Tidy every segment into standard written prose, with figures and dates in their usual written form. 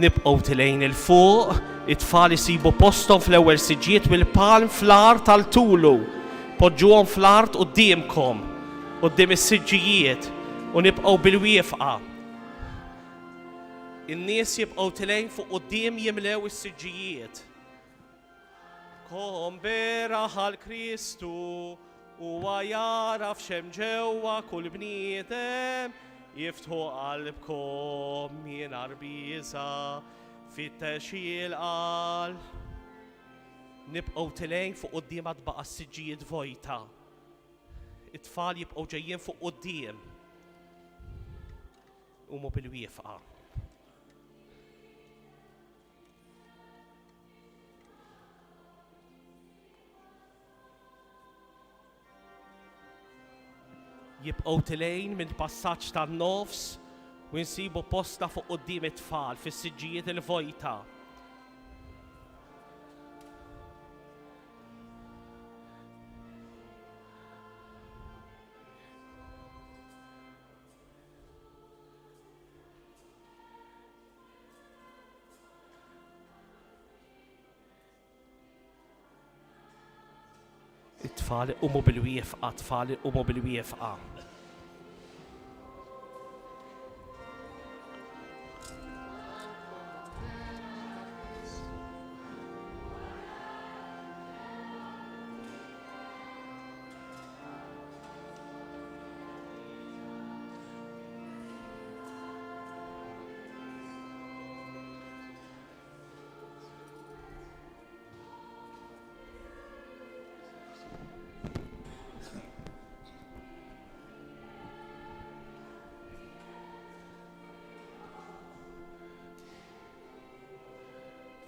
nibqgħu tilejn il-fuq, it-tfal isibu posthom fl-ewwel siġġiet bil-palm fl-art tal-tulu. Poġġuhom fl-art qudiemkom, quddiem is-siġġijiet u nibqgħu bil-wieqfa. In-nies jibqgħu tilejn fuq quddiem jimlew is-siġġijiet. Kom beraħ għall-Kristu huwa jaraf x'hemm ġewwa kull bniedem, jiftħu qalbkom mingħajr biża' fittex il-qalb. Nibqgħu tilejn fuq quddiem għad baqa' s-siġġijiet vojta. It-tfal jibqgħu ġejjin fuq quddiem. Qumu bil-wieqfa. Jibqgħu tilejn minn passaġġ tan-nofs u nsibu posta fuq quddiem it-tfal fis-siġġijiet il-vojta. It-tfal iqumu bil-wieqfa, tfal iqumu bil-wieqfa.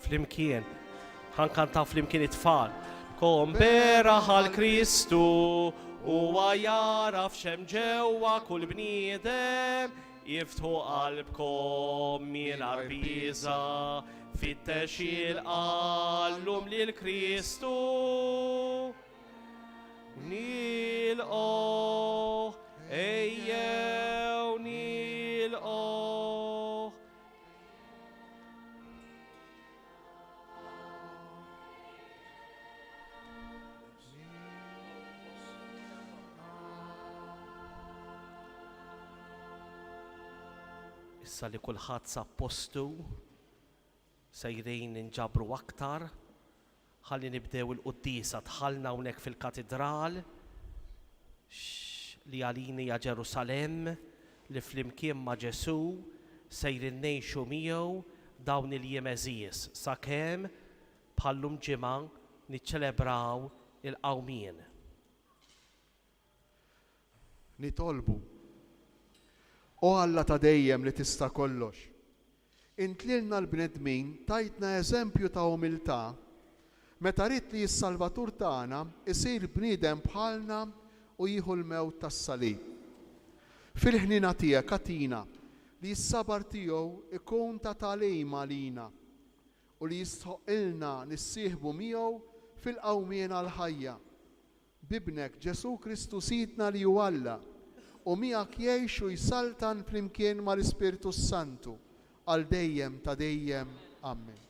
Flimkien, ħankantaw flimkien it-tfal. Kom beraħ għall-Kristu huwa jaraf x'hemm ġewwa kull bniedem, jiftħu qalbkom mingħajr biża' fittex il-qalb lill-Kristu. Nilqgħu ejjew nilqgħu. Issa li kulħadd sab postu sejrin inġabru aktar, ħalli nibdew il-qudiesa dħalna hawnhekk fil-katedral li għalini hija Ġerusalemm li flimkien ma' Ġesu sejrin ngħixu miegħu dawn il-jiem eżies sakemm bħallum ġimgħa niċċelebraw il-qawmien. Nitolbu O Alla ta' dejjem li tista' kollox. Intlilna l-bnedmin tajtna eżempju ta' umiltà meta rid li s-Salvatur tagħna isir bniedem bħalna u jieħu l-mewt tas-salib. Fil-ħnina tiegħek atina li s-sabar tiegħu ikun ta' tagħlim għalina u li jistħoqilna nissieħbu miegħu fil-qawmien għall-ħajja. Bibnek Ġesu Kristu Sidna li hu Alla u miegħek jgħix u jsaltan flimkien mal-Ispiritu Santu għal dejjem ta' dejjem. Amen.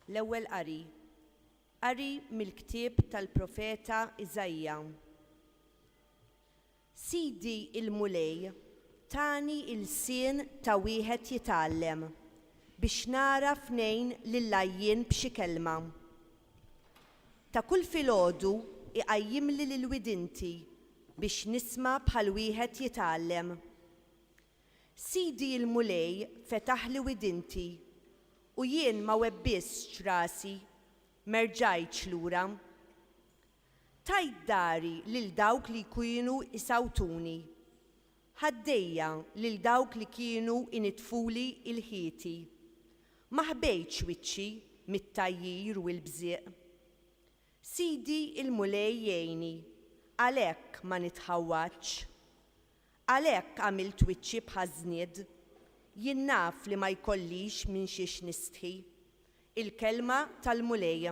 L-ewwel qari mill-ktieb tal-Profeta Iżajja. Sidi il-mulej tani il-sien ta' wieħed jitgħallem biex nara f'nejn lil-lajjien b'xi kelma. Ta' kull filgħodu iqajjimli lil-widinti biex nisma' bħal wieħed jitgħallem. Sidi il-mulej fetaħ li widinti u jien ma webbisx rasi, merġajtx lura. Tajt dari lil dawk li kienu isawtuni, ħaddejja lil dawk li kienu initfuli il-ħieti. Ma ħbejtx wiċċi mit-tajjir u l-bżieq. Sidi il-mulej jgħinni, għalhekk ma nitħawwaċ. Għalhekk għamilt wiċċi bħażnied, Jien naf li ma jkollix minn xiex nistħi. Il-kelma tal-mulej.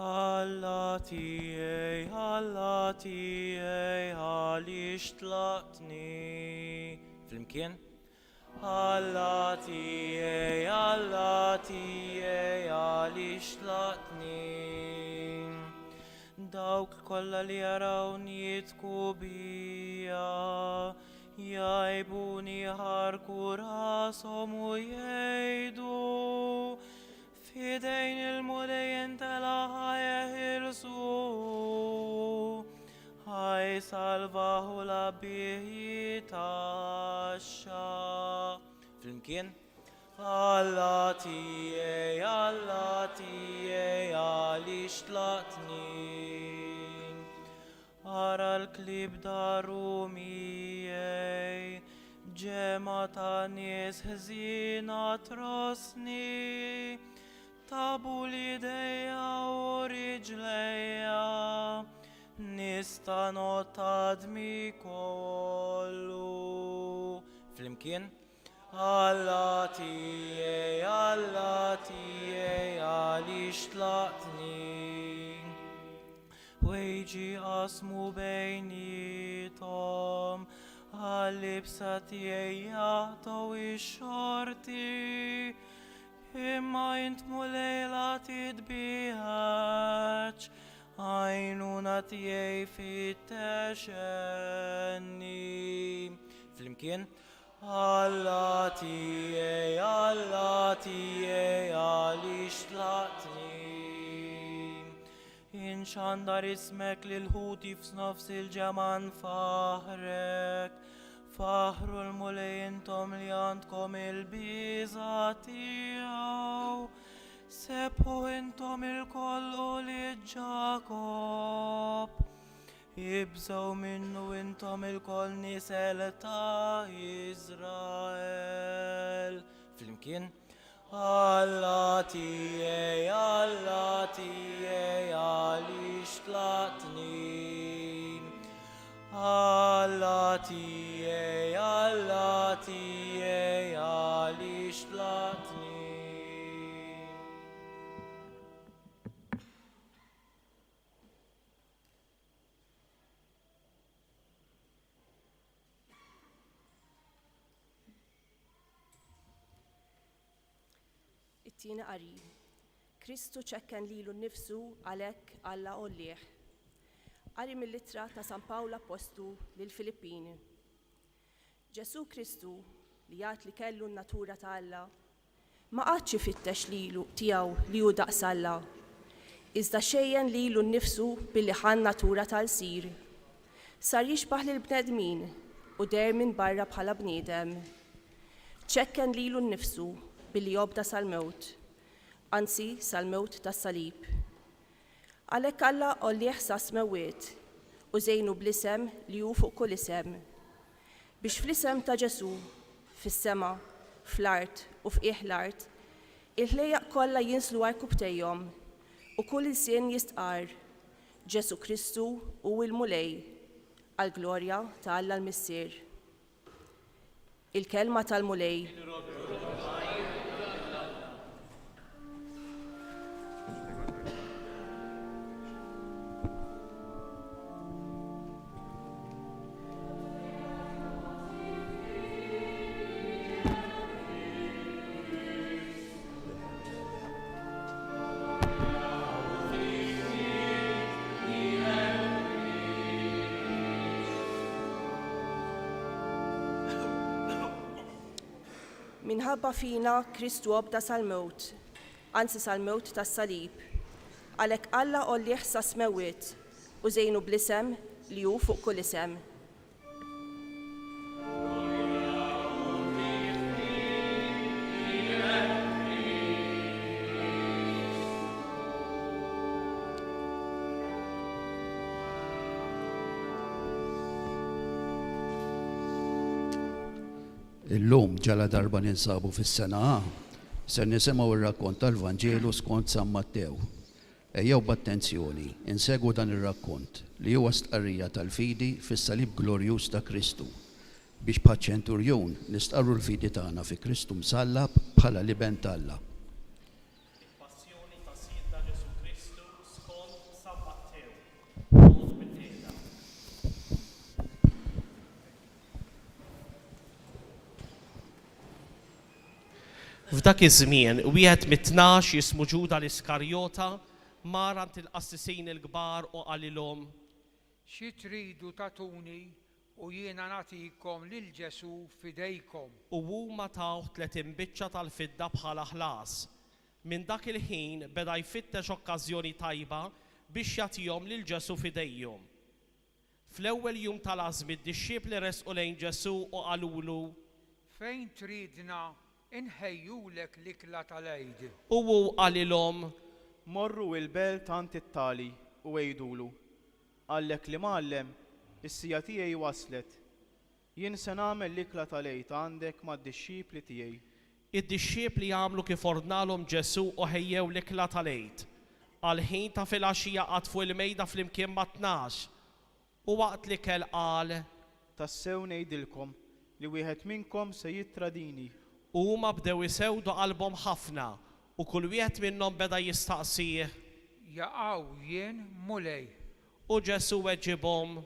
Alla tiegħi, għaliex tlaqtni. Flimkien? Alla tiegħi, għaliex tlaqtni. Dawk kollha li jarawni jitku bija, jajbuni ħarku rashom u jgħidu fidejn il-mulejn ħajħilsu, ħaj salvaħu l-abbieħi taxxa. Flimkien? Alla tiegħi, għaliex tlaqtni. Ara l-klib daru miegħi, ġema ta' nies ħżina trosni, tabu l-idejja u riġlejja, nista' notadmi kollu. Flimkien? Alla tiegħi, għaliex tlaqtni. Wejġi qasmu bejnietom, għal-libsa tiegħi jaħtaw ix-xorti, imma int mulejla titbiħax, għajnuna tiegħi fittexenni. Flimkien? Alla tiegħi, għaliex tlaqtni. Inxandar ismek lil-ħuti f'nofs il-ġeman faħrek, faħru l-mulej intom li għandkom il-biża tiegħu, sebħu intom il-kollu li Ġakob, jibżgħu minnu intom il-koll nisel ta' Izrael. Flimkien? Alla tiegħi, għaliex tlaqtni. Alla tiegħi, għaliex tlaqtni. It-tieni qari. Kristu ċekken lilu nnifsu għalhekk Alla qollih. Qari mill-ittra ta' San Pawlu Apostlu lill-Filippini. Ġesu Kristu li jgħid li kellu n-natura ta' Alla ma qatx ifittex lilu tiegħu li hu daqs Alla, iżda xejjen lilu nnifsu billi ħan natura tal-sir. Sar jixbaħ lill-bnedmin u der minn barra bħala bniedem. ċekken lilu nnifsu billi jobda sal-mewt, anzi sal-mewt tas-salib. Għalhekk Alla qollih sa smewiet u żejnu bl-isem li hu fuq kull isem, biex fl-isem ta' Ġesu, fis-sema, fl-art u f'qiegħ l-art, il-ħlejjaq kollha jinslu għall-kubtejhom u kull insien jistqar Ġesu Kristu hu l-mulej għall-glorja ta' Alla l-Missier. Il-kelma tal-mulej. Minħabba fina Kristu obda sal-mewt, anzi sal-mewt tas-salib, għalhekk Alla qollih sa smewiet u żejnu bl-isem li hu fuq kull isem. Illum ġala darba ninsabu fis-sena ser nisimgħu ir-rakkont tal-Vanġelu skont San Mattew. Ejjew b'attenzjoni, insegwu dan ir-rakkont li huwa stqarrija tal-fidi fis-salib glorjuż ta' Kristu biex bħaċ-ċenturjun nistqarru l-fidi tagħna fi Kristu msallab bħala liben talla. Passjoni ta' Sidna Ġesu Kristu skont San Mattew. Mod bil-qiegħda. F'dak iż-żmien, wieħed mit-tnax jismu Ġuda l-Iskarjota mar ant il-qassisin il-kbar u qalilhom: Xi tridu tatuni u jiena nagħtikom lil Ġesu fidejkom. u huma taw 30 biċċa tal-fidda bħala ħlas. Minn dak il-ħin beda jfittex okkażjoni tajba biex jagħtihom lil Ġesu fidejhom. Fl-ewwel jum tal-għażmi d-dixxiepli resqu lejn Ġesu u qalulu: Fejn tridna inħejjulek l-ikla tal-għid. u hu qalilhom: Morru il-belt tant it-tali u għejdulu. Għallek li mallem, is-sija tiegħi waslet. Jien se nagħmel l-ikla tal-għid għandek mad-dixxiepli tiegħi. Id-dixxiepli jagħmlu kif ordnalhom Ġesu u ħejjew l-ikla tal-għid. Għal-ħin ta' filgħaxija qatfu il-mejda flimkien ma' 12 u waqt li kell qal: Tassew ngħidilkom li wieħed minnkom se jittradini. u huma bdew isewdu qalbhom ħafna u kull wieħed minnhom beda jistaqsih. Jaqgħu jien mulej. U Ġesu weġibhom: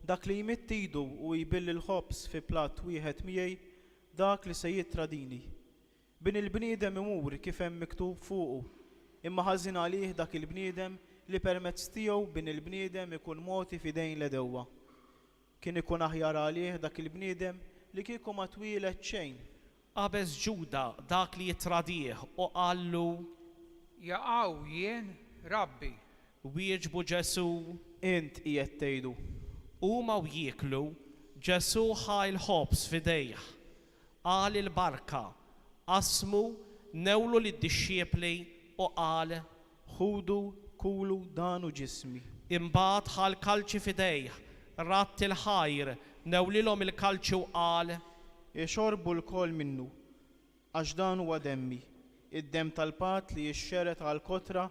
Dak li jmitt idu u jbill il-ħobs fi platt wieħed miegħi dak li se jittradini. Bin il-bniedem imur kif hemm miktub fuqu, imma ħażin għalih dak il-bniedem li permezz tiegħu bin il-bniedem ikun moti f'idejn l-edewwa. Kien ikun aħjar għalih dak il-bniedem li kieku ma twilet xejn. Qabeż Ġuda dak li jittradih u qallu: Jaqgħu jien Rabbi. wieġbu Ġesu. Int qiegħed tgħidu. Huma u jieklu, Ġesu ħa l-ħobs f'idejh. Qal il-barka, qasmu, newlu lid-dixxiepli u qal: Ħudu, kulu dan hu ġismi. Imbagħad ħa l-kalċi f'idejh, ratt il-ħajr, newlilhom il-kalċi u qal: Ixorbu l-kol minnu, għax dan huwa demmi, id-dem tal-pat li jixxeret għal-kotra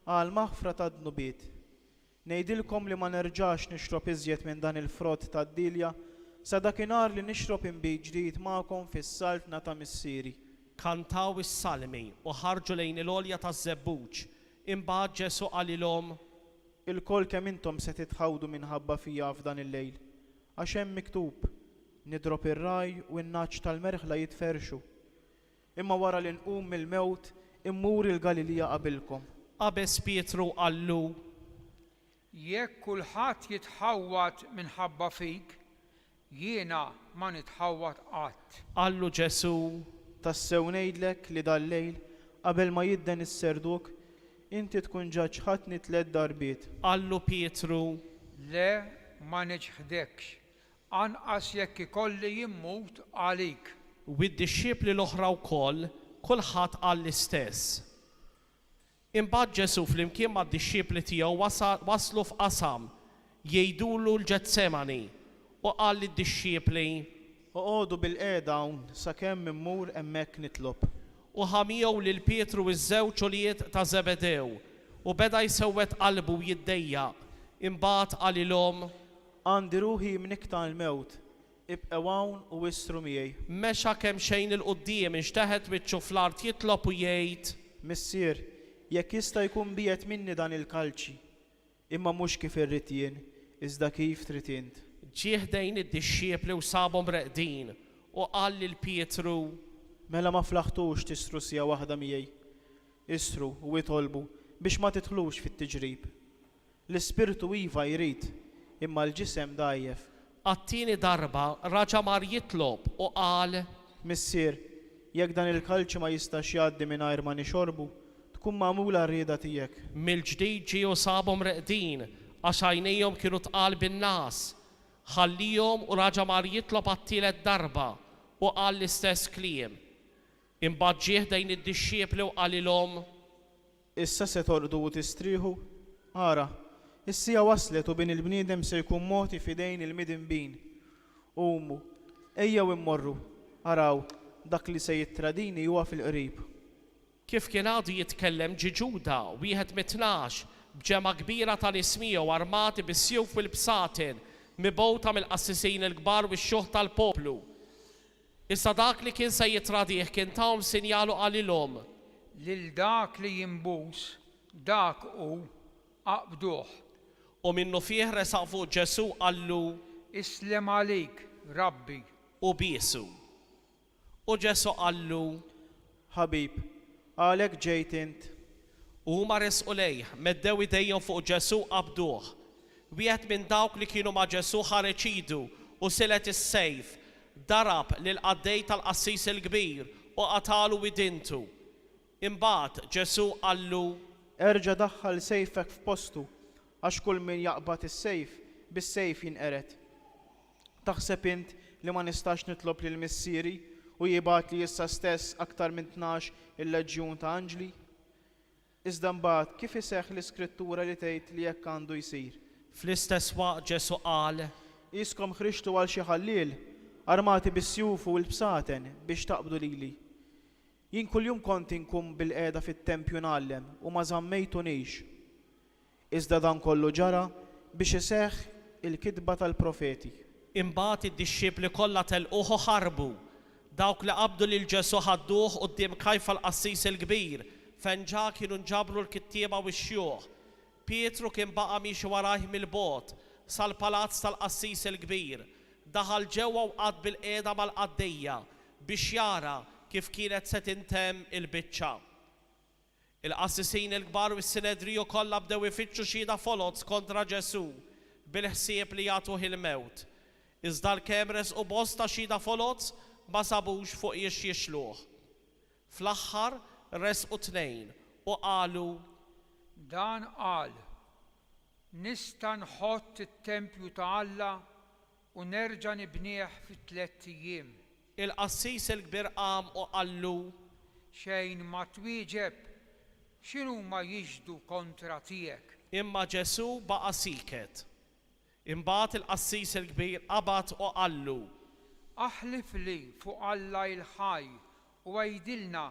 għal maħfra ta' dnubiet. Ngħidilkom li ma nerġax nixrob iżjed minn dan il-frott tad-dilja sa dakinhar li nixrob inbit ġdid magħkom fis-saltna ta' missieri. Kantaw is-salmi u ħarġu lejn il-għolja taż-żebbuġ. Imbagħad Ġesu qalilhom: Il-kol kemm intom se titħawdu minħabba fija f'dan il-lejl, għax hemm miktub: Nidrob ir-raj u n-naċ tal-merħla jitferxu. Imma wara li nqum mill-mewt immur il-Galilija qabilkom. Qabeż Pietru qallu: Jekk kulħadd jitħawwat minħabba fik, jiena ma nitħawwat qatt. Qallu Ġesu: Tassew ngħidlek li dal-lejl qabel ma jidden is-serduk inti tkun ġaġġ ħatni 3 darbiet. Qallu Pietru: Le ma niġħdekx, anqas jekk ikolli jimmut għalik. u d-dixxiepli l-oħra wkoll kulħadd qal l-istess. Imbagħad Ġesu flimkien mad-dixxiepli tiegħu waslu f'qasam jgħidulu l-Ġetsemani u qal lid-dixxiepli: Oqgħodu bil-qiegħda hawn sakemm immur hemmhekk nitlob. u ħamiegħu lil Pietru iż-żewġ ġolijiet ta' Żebedew u beda jsewwet qalbu jiddejjaq. Imbagħad qalilhom: Għandi ruħi mnikta l-mewt, ibqgħu hawn u wissru miegħi. Mexa kemm xejn il-qudiem inxteħed wiċċu fl-art jitlob u jgħid: Missier, jekk jista' jkun biet minni dan il-kalċi, imma mhux kif irrid jien, iżda kif trid int. Ġie ħdejn id-dixxiepli u sabhom reqdin u qal lil Pietru: Mela ma flaħtux tisru sija waħda miegħi. Isru u itolbu biex ma titħlux fit-tiġrib. L-ispirtu iva jrid, imma l-ġisem dajjef. Għat-tieni darba raġa mar jitlob u qal: Missier, jekk dan il-kalċi ma jistax jgħaddi mingħajr ma nixorbu, tkun magħmula r-rieda tiegħek. Mill-ġdid ġiew sabhom reqdin għax għajnejhom kienu tqal bin-nas. Ħallihom u raġa mar jitlob għat-tielet darba u qal l-istess kliem. Imbagħad ġie ħdejn id-dixxiepli u qalilhom: Issa se torqdu u tistrieħu? Ara, is-sija waslet u bin il-bniedem se jkun moti f'idejn il-midinbin. Qumu, ejjew immorru, araw dak li se jittradini huwa fil-qrib. Kif kien għadu jitkellem ġi Ġuda, wieħed mit-12, b'ġema kbira tal-ismiegħu armati bis-sjuf u l-bsatin, mibgħuta mill-qassisin il-kbar u x-xuħ tal-poplu. Issa dak li kien se jitradih kien tawhom sinjalu qalilhom. Lil dak li jimbus, dak hu aqbduh. U minnu fih resaq fuq Ġesu qallu Islem għalik, Rabbi. u biesu. U Ġesu qallu Ħabib, għalek ġejt int. u huma resqu lejh, meddew idejhom fuq Ġesu qabduh. Wieħed minn dawk li kienu ma' Ġesu ħareġ idu u silet is-sejf, darab lil qaddej tal-qassis il-kbir u qatalu widintu. Imbagħad Ġesu qallu Erġa' daħħal sejfek f'postu, għax kull min jaqbad is-sejf, bis-sejf jinqered. Taħseb int li ma nistax nitlob lil missieri u jibgħat li issa stess aktar minn 12 il-leġjun ta' anġli? Iżda mbagħad kif iseħħ l-iskrittura li tgħid li hekk għandu jsir? fl-istess waqt Ġesu qal Iskom ħriġtu għal xi ħalliel, armati bis-sjuf u l-bsaten biex taqbdu lili. Jien kuljum kont inkun bil-qiegħda fit-tempju nagħllem u ma żammejtunix. Iżda dan kollu ġara biex iseħħ il-kitba tal-profeti. Imbagħad id-dixxiepli kollha telquh u ħarbu. Dawk li qabdu lil Ġesu ħadduh quddiem Kajfa l-qassis il-kbir fejn ġa kienu nġabru l-kittieba u x-xjuħ. Pietru kien baqa' mixi warajh mill-bogħod sal-palazz tal-qassis il-kbir. Daħal ġewwa u qgħad bil-qiegħda mal-qaddejja biex jara kif kienet se tintemm il-biċċa. Il-qassisin il-kbar u s-Sinedriju kollha bdew ifittxu xhieda folozz kontra Ġesu bil-ħsieb li jagħtuh il-mewt. Iżda l-kemm resqu bosta xhieda folozz ma sabux fuq jixluh. Fl-aħħar resqu 2 u qalu Dan qal, nista' nħott it-tempju ta' Alla u nerġa' nibnieh fit-3 ijiem. Il-qassis il-kbir qam u qallu Xejn ma twieġeb, x'inhuma jiġdu kontra tiegħek? imma Ġesu baqa' siket. Imbagħad il-qassis il-kbir qabad u qallu Aħlif li fuq Alla il-ħaj u għajdilna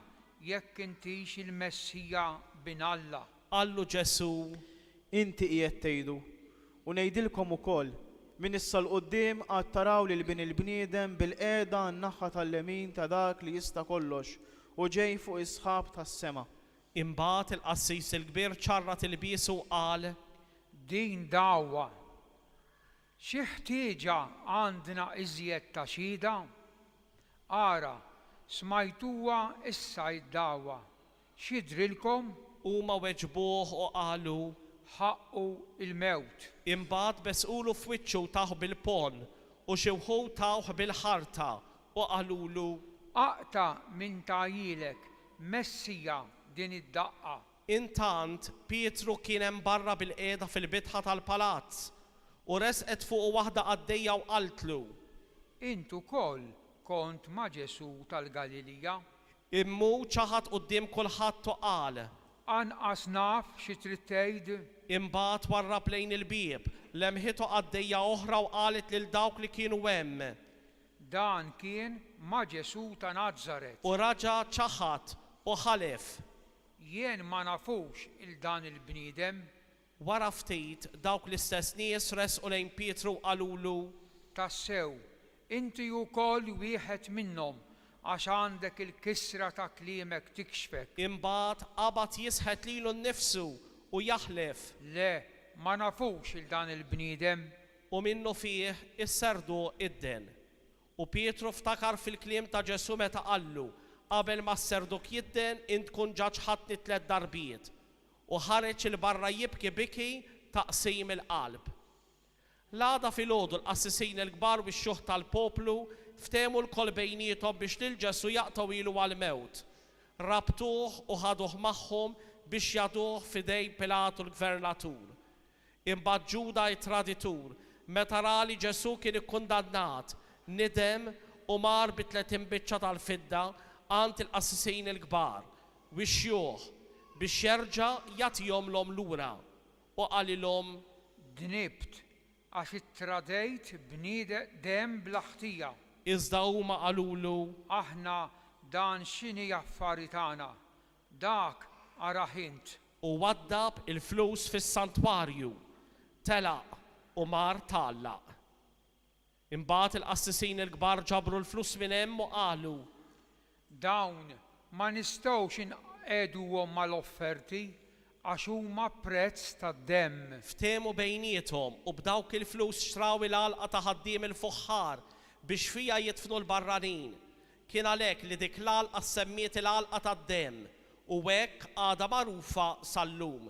jekk intix il-Messija bin Alla. qallu Ġesu Inti qiegħed tgħidu u ngħidilkom ukoll min issa l-qudiem għad taraw lil bin il-bniedem bil-qiegħda n-naħa tal-lemin ta' dak li jista' kollox u ġej fuq is-sħab tas-sema. Imbagħad il-qassis il-kbir ċarrat il-biesu u qal Din dawwa. Xi ħtieġa għandna iżjed ta' xhieda? Ara, smajtuha issa id-dawwa. X'jidrilkom? huma weġbuh u qalu ħaqqu il-mewt. imbagħad besqulu f'wiċċu taħ bil-pon u xi wħud tawh bil-ħarta u qalulu Aqta minn tajjilek Messija din id-daqqa. Intant Pietru kien hemm barra bil-qiegħda fil-bitħa tal-palazz u resqet fuq waħda qaddejja u qaltlu Int ukoll kont ma' Ġesu tal-Galilija. immu ċaħat quddiem kulħadd u qal Anqas naf xi trid tgħid. imbagħad warrab lejn il-bieb lemħitu qaddejja oħra u qalet lil dawk li kienu hemm Dan kien ma' Ġesu ta' Nażaret. u raġa ċaħat u ħalef. Jien ma nafux il-dan il-bniedem. Wara ftit dawk l-istess nies resqu lejn Pietru u qalulu Tassew, inti wkoll wieħed minnhom għax għandek il-kisra ta' kliemek tikxfek. imbagħad qabad jisħet lilu nnifsu u jaħlef Le, ma nafux il-dan il-bniedem. u minnu fih isserdu id-den. U Pietru ftakar fil-kliem ta' Ġesu meta qallu qabel ma s-serduk jidden int tkun ġaġ ħadni 3 darbiet u ħareġ il-barra jibki biki taqsim il-qalb. L-għada filgħodu l-qassisin il-kbar u x-xuħ tal-poplu ftehmu l-kol bejniethom biex lil Ġesu jaqtaw ilu għal-mewt. Rabtuh u ħaduh magħhom biex jaduh fidej Pilatu l-gvernatur. Imbagħad Ġuda it-traditur meta ra li Ġesu kien ikkundannat nidem u mar bi 30 biċċa tal-fidda għand il-qassisin il-kbar u x-xjuħ biex jerġa' jagħtihom l-hom lura u qalilhom Dnibt għax ittradejt bniedem bla ħtija. Iżda huma qalulu aħna dan x'inhi affari tagħna, dak araħint. u waddab il-flus fis-santwarju, telaq u mar tallaq. Imbagħad il-qassisin il-kbar ġabru l-flus minn hemm u qalu Dawn ma nistgħux inqeduhom mal-offerti għax huma prezz tad-demm. ftehmu bejniethom u b'dawk il-flus xtraw il-għalqa ta' ħaddiem il-fuħħar biex fija jitfnu l-barranin. Kien għalhekk li dik l-għalqa semmiet il-għalqa tad-demm u hekk għadha magħrufa sal-lum.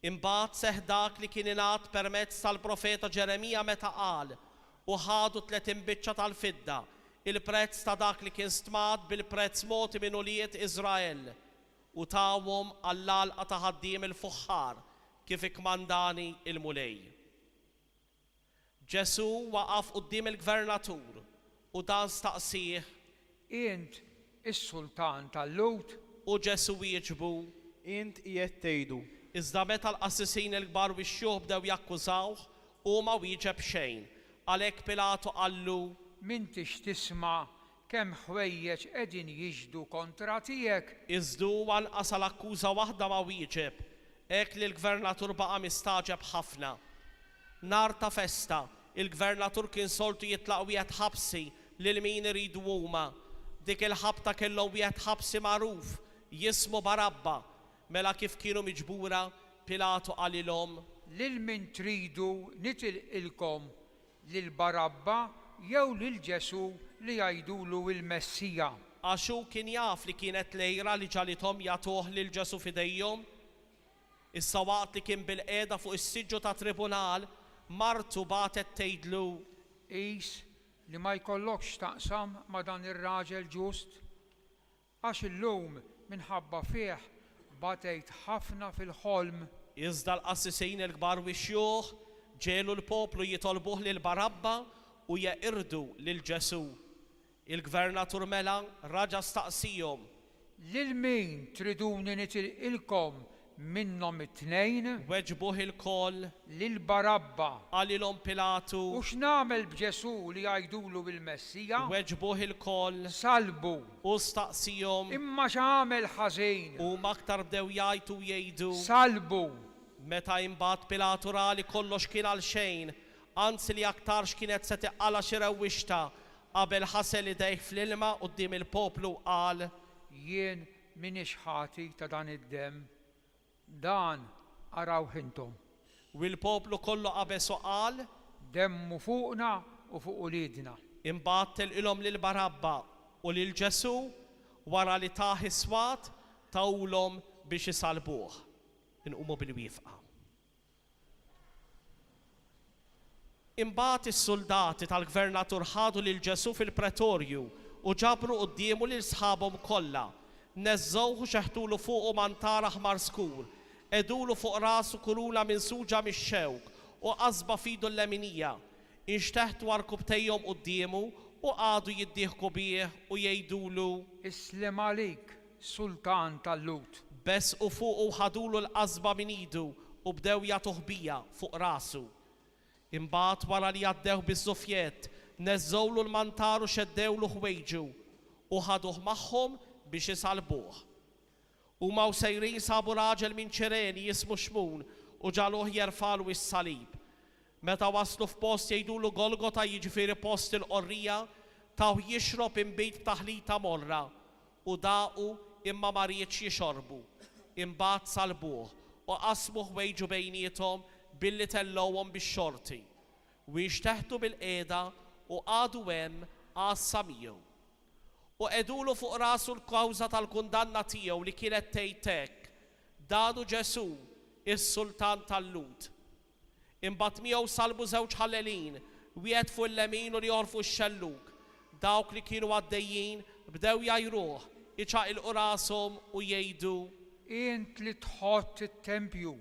Imbagħad seħħ dak li kien ingħad permezz tal-profeta Ġeremija meta qal u ħadu 30 biċċa tal-fidda, il-prezz ta' dak li kien stmat bil-prezz moti minn ulijiet Iżrael u tawhom għall-għalqa ta' ħaddiem il-fuħħar kif ikkmandani il-mulej. Ġesu waqaf quddiem il-gvernatur u dan staqsih Int is-sultan tal-Lut u Ġesu wieġbu. Int qiegħed tgħidu. Iżda meta l-qassisin il-kbar u x-xjuħ bdew jakkużawh u ma wieġeb xejn. Għalhekk Pilatu qallu m'intix tisma' kemm ħwejjeġ qegħdin jiġdu kontra tiegħek. iżdu anqas l-akkuża waħda ma wieġeb. Hekk li l-gvernatur baqa' mistaġeb ħafna. Nar ta' festa, il-gvernatur kien soltu jitlaq wieħed ħabsi lil min iridu huma. Dik il-ħabta kellhom wieħed ħabsi magħruf jismu Barabba. Mela kif kienu miġbura, Pilatu qalilhom Lil min tridu nitilqilkom lil Barabba jew lil Ġesu li jgħidulu il-Messija. għax hu kien jaf li kienet lejra li ġalithom jagħtuh lil Ġesu f'idejhom. Issa waqt li kien bil-qiegħda fuq is-siġġu ta' tribunal, martu bagħtet tgħidlu Qis li ma jkollokx taqsam ma dan ir-raġel ġust, għax illum minħabba fih batejt ħafna fil-ħolm. iżda l-qassisin il-kbar u x-xjuħ ġelu l-poplu jitolbuh lil Barabba u jeqirdu lil Ġesu. Il-gvernatur mela raġa staqsihom Lil min triduni nitilqilkom minnhom it-tnejn weġbuh il-koll lil Barabba. qalilhom Pilatu U x'nagħmel b'Ġesu li jgħidulu bil-Messija? weġbuh il-koll Salbu. u staqsihom Imma x'għamel ħażin? u maktar bdew jgħidu jgħidu. Salbu. Meta imbagħad Pilatu ra li kollox kien għal xejn, anzi li aktarx kienet se tiqqala xi rewwixta qabel ħasel idejh fl-ilma quddiem il-poplu qal Jien minix ħati ta' dan id-demm. Dan araw intom. u l-poplu kollu qabes u qal Demmu fuqna u fuq uliedna. imbagħad telqilhom lil Barabba u lil Ġesu wara li taħ iswat tawlhom biex isalbuh. Inqumu bil-wifqa. Imbagħad is-soldati tal-gvernatur ħadu lil Ġesu fil-pretorju u ġabru quddiemu lil sħabhom kollha. Neżżowhu xeħtulu fuqu mantara ħmar skur, edulu fuq rasu kurula minn suġa mix-xewk u qasba fidu l-leminija. Inxteħtu arkubtejhom quddiemu u għadu jiddieħku bih u jgħidulu Islem għalik, sultan tal-Lut. bes u fuq u ħadulu l-qasba minn idu u bdew jagħtuh bija fuq rasu. Imbagħad wara li għaddew bis-sufjet, neżżowlu l-mantaru xeddewlu ħwejġu u ħaduh magħhom biex isalbuh. Huma sejrin sabu raġel minn Ċireni jismu Xmun u ġaluh jerfalu is-salib. Meta waslu f'post jgħidulu Golgota jiġifieri post il-qorrija, taw jixrob imbit b'taħlita morra u daqu imma ma rridx jixorbu. Imbagħad salbuh u qasmu ħwejġu bejniethom billi tellowhom bix-xorti. U jixteħtu bil-qiegħda u għadu hemm għassa miegħu. U qegħdulu fuq rasu l-kawża tal-kundanna tiegħu li kienet tgħid hekk, dadu Ġesu, is-Sultan tal-Lut. Imbagħad miegħu salbu żewġ ħallelin, wieħed fuq il-lemin u ieħor fuq ix-xellug. Dawk li kienu għaddejjin bdew jajruh, iċaqilqu rashom u jgħidu Int li tħott it-tempju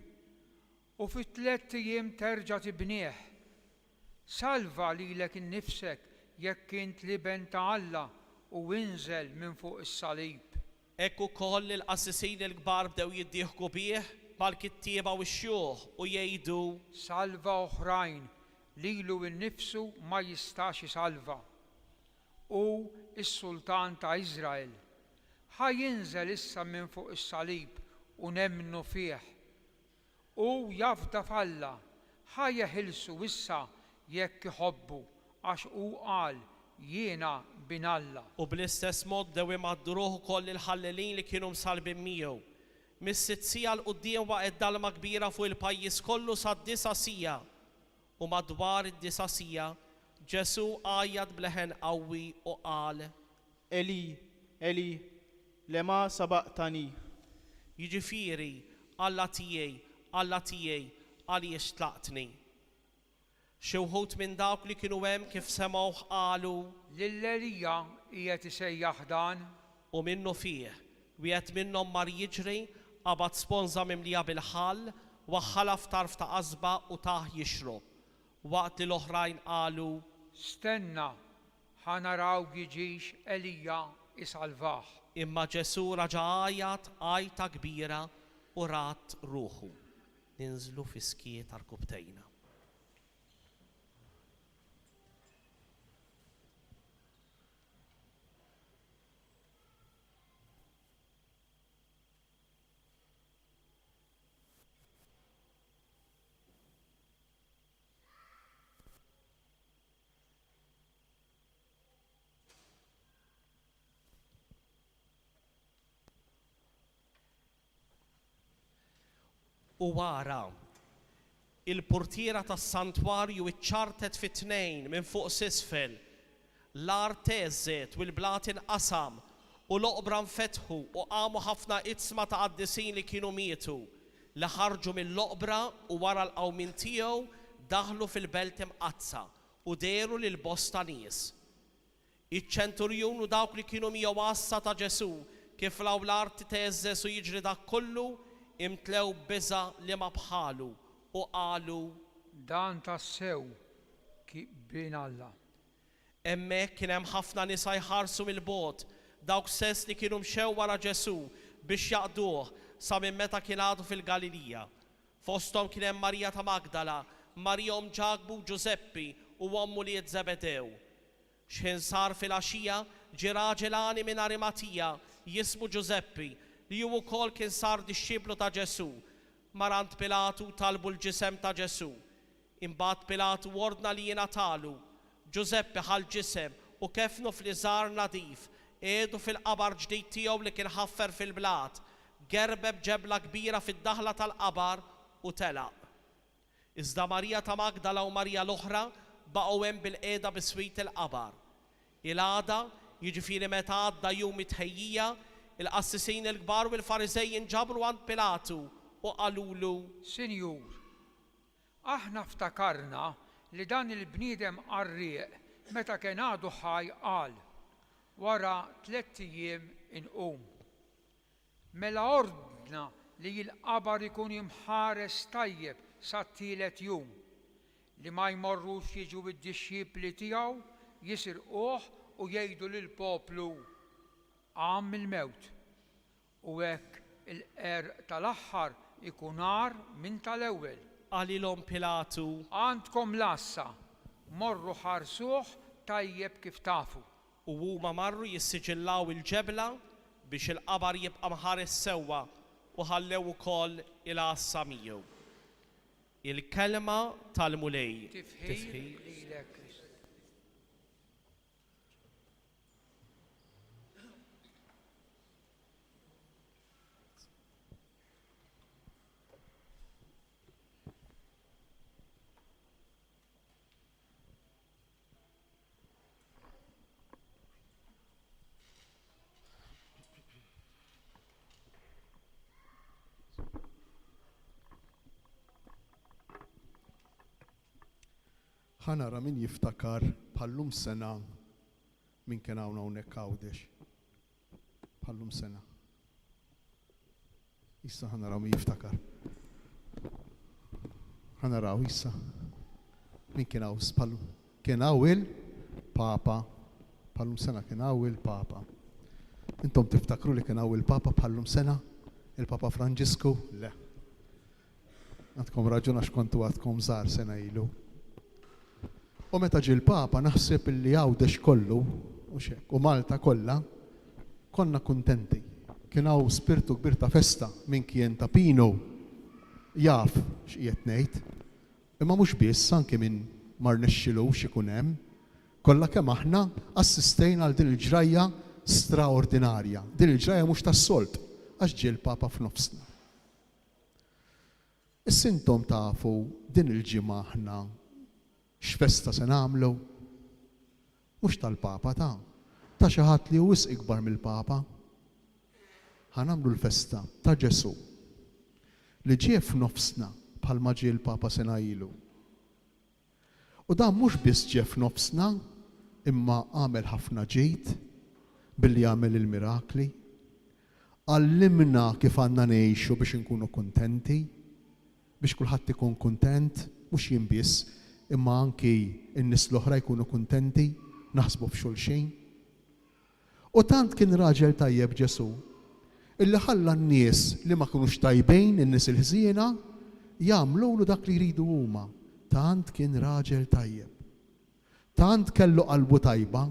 u fit-3 ijiem terġa' tibnieh. Salva lilek innifsek jekk int liben ta' Alla u inżel minn fuq is-salib. Hekk ukoll il-qassisin il-kbar bdew jiddieħku bih mal-kittieba u x-xjuħ u jgħidu Salva oħrajn lilu innifsu ma jistax isalva. u s-Sultan ta' Iżrael. Ħajinżel issa minn fuq is-salib u nemmnu fih. U jafda falla, ħajjeħilsu issa jekk iħobbu għax hu qal jiena bin Alla. U bl-istess mod dew imaddruh ukoll il-ħallelin li kienu msalbin miegħu. Mis-sitt sija l-quddiem waqgħet dalma kbira fuq il-pajjiż kollu sad-disa' sija. U madwar id-disa' sija Ġesu għajjad bleħen qawwi u qal: Eli, Eli, lema sabaqtani. Jiġifieri, Alla tiegħi, għaliex tlaqtni. Xi wħud minn dawk li kienu hemm kif semgħuh qalu: Lil-Elija qiegħed isejjaħ dan. U minnu fih, wieħed minnhom mar jiġri qabad sponża mimlija bil-ħall waħħalha f'tarf ta' qasba u taħ jixrob. Waqt li l-oħrajn qalu: Stenna, ħanaraw jiġix Elija isalvah. Imma Ġesu raġa' għajjad għajta kbira u rat ruħu. Ninżlu fiskiet tal-kubtejna. U wara, il-portiera tas-santwarju iċċartet fit-tnejn minn fuq s'isfel. L-art teżżet u l-blat inqasam u l-oqbra nfetħu u qamu ħafna itzma ta' qaddisin li kienu mietu li ħarġu mill-oqbra u wara l-qawmin tiegħu daħlu fil-belt imqazza u deru lil bosta nies. Iċ-ċenturjun u dawk li kienu miegħu għassa ta' Ġesu kif law l-art teżżes u jiġri dak kollu imtlew biża' li ma bħalu u qalu: Dan tassew bin Alla. Hemmhekk kien hemm ħafna nisa jħarsu mill-bogħod, dawk stess li kienu mxew wara Ġesu biex jaqduh sa minn meta kien għadu fil-Galilija. Fosthom kien hemm Marija ta' Magdala, Marija Ġagbu Ġuseppi u ommu li Zebedew. X'ħin sar fil-għaxija ġie raġel għani minn Arimatija jismu Ġuseppi li hu wkoll kien sar dixxiplu ta' Ġesu. Marant Pilatu talbu l-ġisem ta' Ġesu. Imbagħad Pilatu ordna li jingħatalu. Ġuseppi ħal ġisem u kefnu fl-iżgħar nadif, qiegħdu fil-qabar ġdid tiegħu li kien ħaffer fil-blat, gerbeb ġebla kbira fid-daħla tal-qabar u telaq. Iżda Marija ta' Magdala u Marija l-oħra baqgħu hemm bil-qiegħda biswit il-qabar. Il-għada, jiġifieri meta għadda jum it-tħejjija, il-qassisin il-kbar u l-Farizej inġabru għand Pilatu u qalulu: Sinjur, aħna ftakarna li dan il-bniedem qarrieq meta kien għadu ħaj qal wara 3 ijiem inqum. Mela ordna li l-qabar ikun imħares tajjeb sat-tielet jum li ma jmorrux jiġu id-dixxipli tiegħu jisirquh u jgħidu lill-poplu: Għam il-mewt, u hekk il-qerq tal-aħħar ikun agħar minn tal-ewwel. Qalilhom Pilatu: Għandkom lassa, morru ħarsuh tajjeb kif tafu. U huma marru jissiġillaw il-ġebla biex il-qabar jibqa' mħares sewwa u ħallew ukoll il-għassa miegħu. Il-kelma tal-mulej. Tifħir lilek. ħanara min jiftakar bħallum sena min kien hawn hawnhekk għawdex. Bħallum sena. Issa ħanaraw min jiftakar. Ħanaraw issa. Min kien hawn bħallum. Kien hawn il-Papa. Bħallum sena kien hawn il-Papa. Intom tiftakru li kien hawn il-Papa bħallum sena? Il-Papa Franġisku? Le. Għandkom raġun għax kontu għadkom żgħar sena ilu. U meta ġie l-Papa naħseb li għawdex kollu u xek. U Malta kollha konna kuntenti. Kien hawn spirtu kbir ta' festa minn kien ta' Pino jaf x'qiegħed ngħid. Imma mhux biss anke minn ma rnexxilux ikun hemm. Kollha kemm aħna assistejna għal din il-ġrajja straordinarja. Din il-ġrajja mhux tas-solt għax ġie l-Papa f'nofsna. Is-sintom tafu din il-ġimgħa aħna x'festa se nagħmlu? Mhux tal-Papa ta' xi ħadd li wisq ikbar mill-Papa. Ħanamlu l-festa ta' Ġesu li ġie f'nofsna bħalma ġie l-Papa sena ilu. U dan mhux biss ġie f'nofsna imma għamel ħafna ġid billi għamel il-mirakli. Għallimna kif għandna ngħixu biex inkunu kuntenti, biex kulħadd ikun kuntent, mhux jien biss, imma anki n-nies l-oħra jkunu kuntenti, naħsbu f'xulxin. U tant kien raġel tajjeb Ġesu illi ħalla n-nies li ma kinux tajbejn, in-nies il-ħżiena, jagħmlulu dak li jridu huma. Tant kien raġel tajjeb. Tant kellu qalbu tajba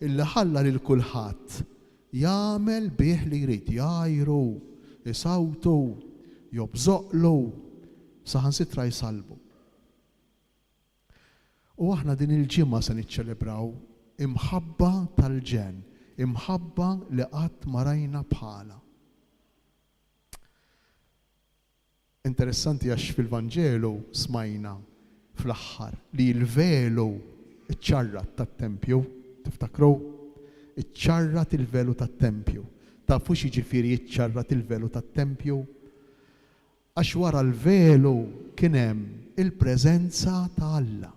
illi ħalla lil kulħadd jagħmel bih li jrid, jgħajru, isawtu, jobżoqlu, saħansitra jsalbu. U aħna din il-ġimgħa se niċċelebraw imħabba tal-ġen, imħabba li qatt ma rajna bħala. Interessanti għax fil-Vanġelu smajna fl-aħħar li l-velu iċċarrat tat-tempju, tiftakru? Iċċarrat il-velu tat-tempju. Tafu x'jiġifieri iċċarrat il-velu tat-tempju? Għax wara l-velu kien hemm il-preżenza ta' Alla,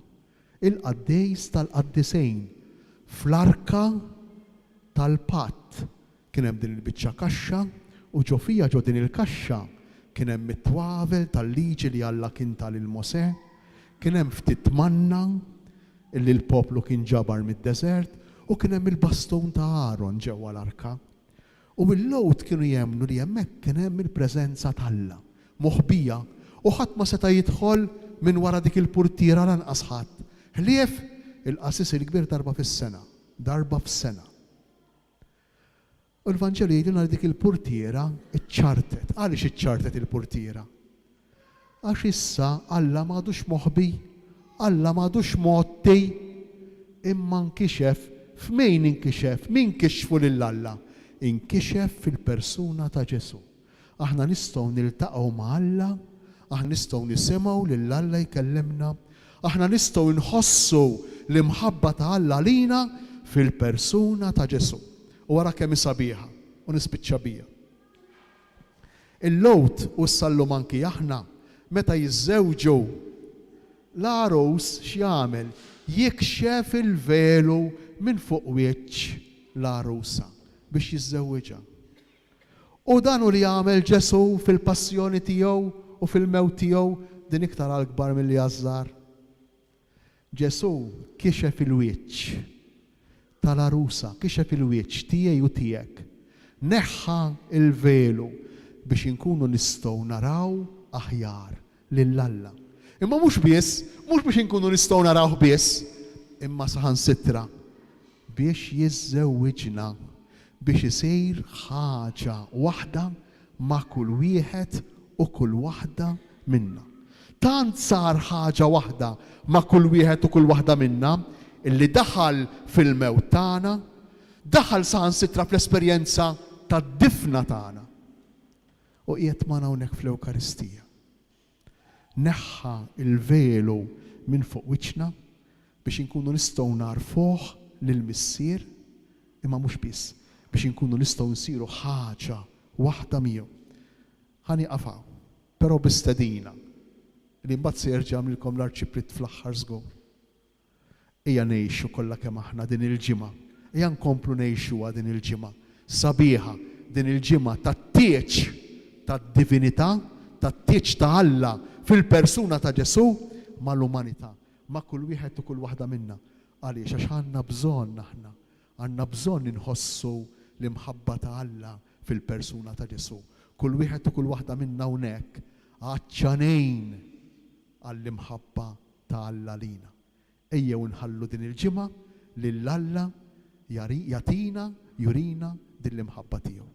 il-qaddejs tal-qaddisejn fl-arka tal-patt. Kien hemm din il-biċċa kaxxa u ġo fija ġo din il-kaxxa kien hemm it-twavel tal-liġi li Alla kien tal-il-Mosè, kien hemm ftit manna illi l-poplu kien ġabar mid-deżert u kien hemm il-bastun ta' Aaron ġewwa l-arka. U mill-lowt kienu jemmnu li hemmhekk kien hemm il-preżenza tal-Alla moħbija u ħadd ma seta' jidħol minn wara dik il-purtiera lanqas ħadd. Ħlief il-qasis il-kbir darba fis-sena, darba f'sena. U l-Vanġelu jgħidilna li dik il-purtiera iċċartet. Għaliex iċċartet il-purtiera? Għax issa Alla m'għadux moħbi, Alla m'għadux motti, imma nkixef f'min inkixef, min kixfu lil Alla? Inkixef fil-persuna ta' Ġesu. Aħna nistgħu niltaqgħu ma' Alla, aħna nistgħu nisimgħu lil Alla jkellimna, aħna nistgħu nħossu l-imħabba ta' Alla lina fil-persuna ta' Ġesu. U wara kemm sabiħa u nispiċċa bija. Il-lowt u s-sallum anki aħna meta jiżżewġu l-aros x'jagħmel? Jikxef il-velu minn fuq wiċċ l-arusa biex jiżżewwiġha. U dan li jagħmel Ġesu fil-passjoni tiegħu u fil-mewt tiegħu din iktar akbar milli għażżar. Ġesu kixef il-wiċċ tal-arusa, kixef il-wiċċ tiegħi u tiegħek. Neħħa il-velu biex inkunu nistgħu naraw aħjar lill-Alla. Imma mhux biex inkunu nistgħu narawh biss, imma saħansitra biex jiżżewwiġna, biex isir ħaġa waħda ma' kull wieħed u kull waħda minna. Tant sar ħaġa waħda ma' kull wieħed u kull waħda minna illi daħal fil-mewt tagħna, daħal saħansitra fl-esperjenza tad-difna tagħna. U qiegħed magħna hawnhekk fl-Ewkaristija. Neħħa il-velu minn fuq wiċċna biex inkunu nistgħu narfuh lill-Missier, imma mhux biss, biex inkunu nistgħu nsiru ħaġa waħda miegħu. Ħaniqafaw, però bistedina li mbagħad se jerġa' għamlilkom l-arċiprit fl-aħħar żgur. Ejja ngħixu kollha kemm aħna din il-ġimgħa, ejja nkomplu ngħixuha din il-ġimgħa sabiħa, din il-ġimgħa tat-tieġ tad-divinità, tat-tieġ ta' Alla fil-persuna ta' Ġesu mal-umanità, ma' kull wieħed u kull waħda minna. Għaliex għax għandna bżonn aħna, għandna bżonn inħossu l-imħabba ta' Alla fil-persuna ta' Ġesu. Kull wieħed u kull waħda minna hawnhekk għaċċanejn għall-imħabba ta' Alla lina. Ejjew nħallu din il-ġimgħa lill Alla jatina jurina din l-imħabba tiegħu.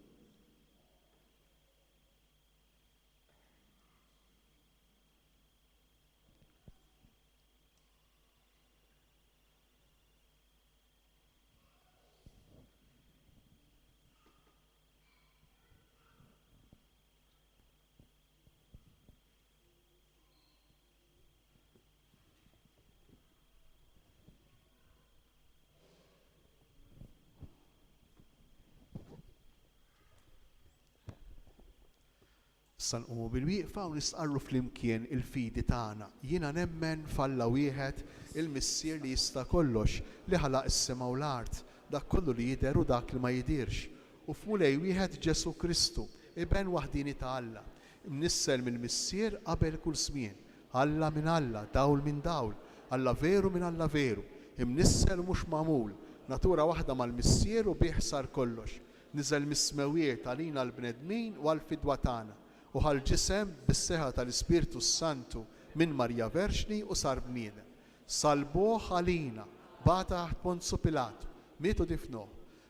Issa nqumu bil-wieqfa u nistqarru flimkien il-fidi tagħna. Jiena nemmen f'Alla wieħed il-Missier li jista' kollox li ħalaq is-sema u l-art, dak kollu li jidher u dak li ma jidirx. U f'mulej wieħed Ġesu Kristu, iben waħdini ta' Alla. Imnissel mill-Missier qabel kull żmien. Alla minn Alla, dawl minn dawl, Alla veru minn Alla veru. Imnissel mhux magħmul, natura waħda mal-Missier u bih sar kollox. Niżel mis-smewiet għalina l-bnedmin u għall-fidwa tagħna. U ħal-ġisem bis-seħa tal-Ispirtu Santu minn Marja Verxni u sar bniedem. Salbuh għalina, bata taħt Ponzu Pilatu, mietu difnuh.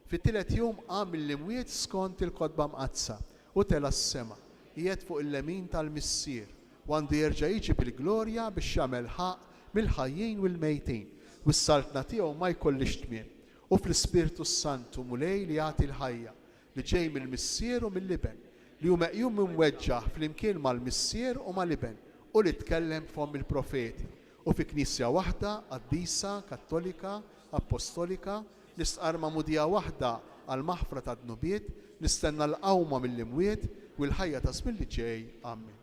Fit-tielet jum qam mill-imwiet skont il-kotba mqazza u tela s-sema, qiegħed fuq il-lemin tal-Missier, u għandu jerġa' jiġi bil-glorja biex jagħmel ħaq mill-ħajjin u l-mejtin, u s-saltna tiegħu ma jkollix tmiem. U fl-Ispirtu Santu mulej li jagħti l-ħajja li ġej mill-Missier u mill-liben, li hu meqjum imweġġaħ flimkien mal-Missier u mal-liben u li tkellem f'hom il-profeti u fi Knisja waħda qaddisa, kattolika, apostolika, nistqar mudija waħda għal maħfra ta' dnubiet, nistenna l-qawma mill-imwiet u l-ħajja ta' żmien li ġej. Amen.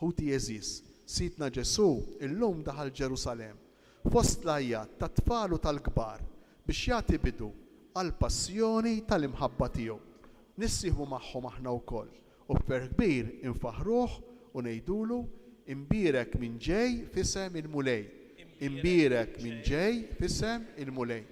Ħuti Jeżis, Sidna Ġesu illum daħal Ġerusalem fost l-ajjat ta' tfal u tal-kbar biex jagħti bidu għal passjoni tal-imħabba tiegħu. Nissieħbu magħhom aħna wkoll u b'fer kbir infaħruh u ngħidulu imbierek minn ġej f'isem il-mulej. Imbierek minn ġej f'isem il-mulej.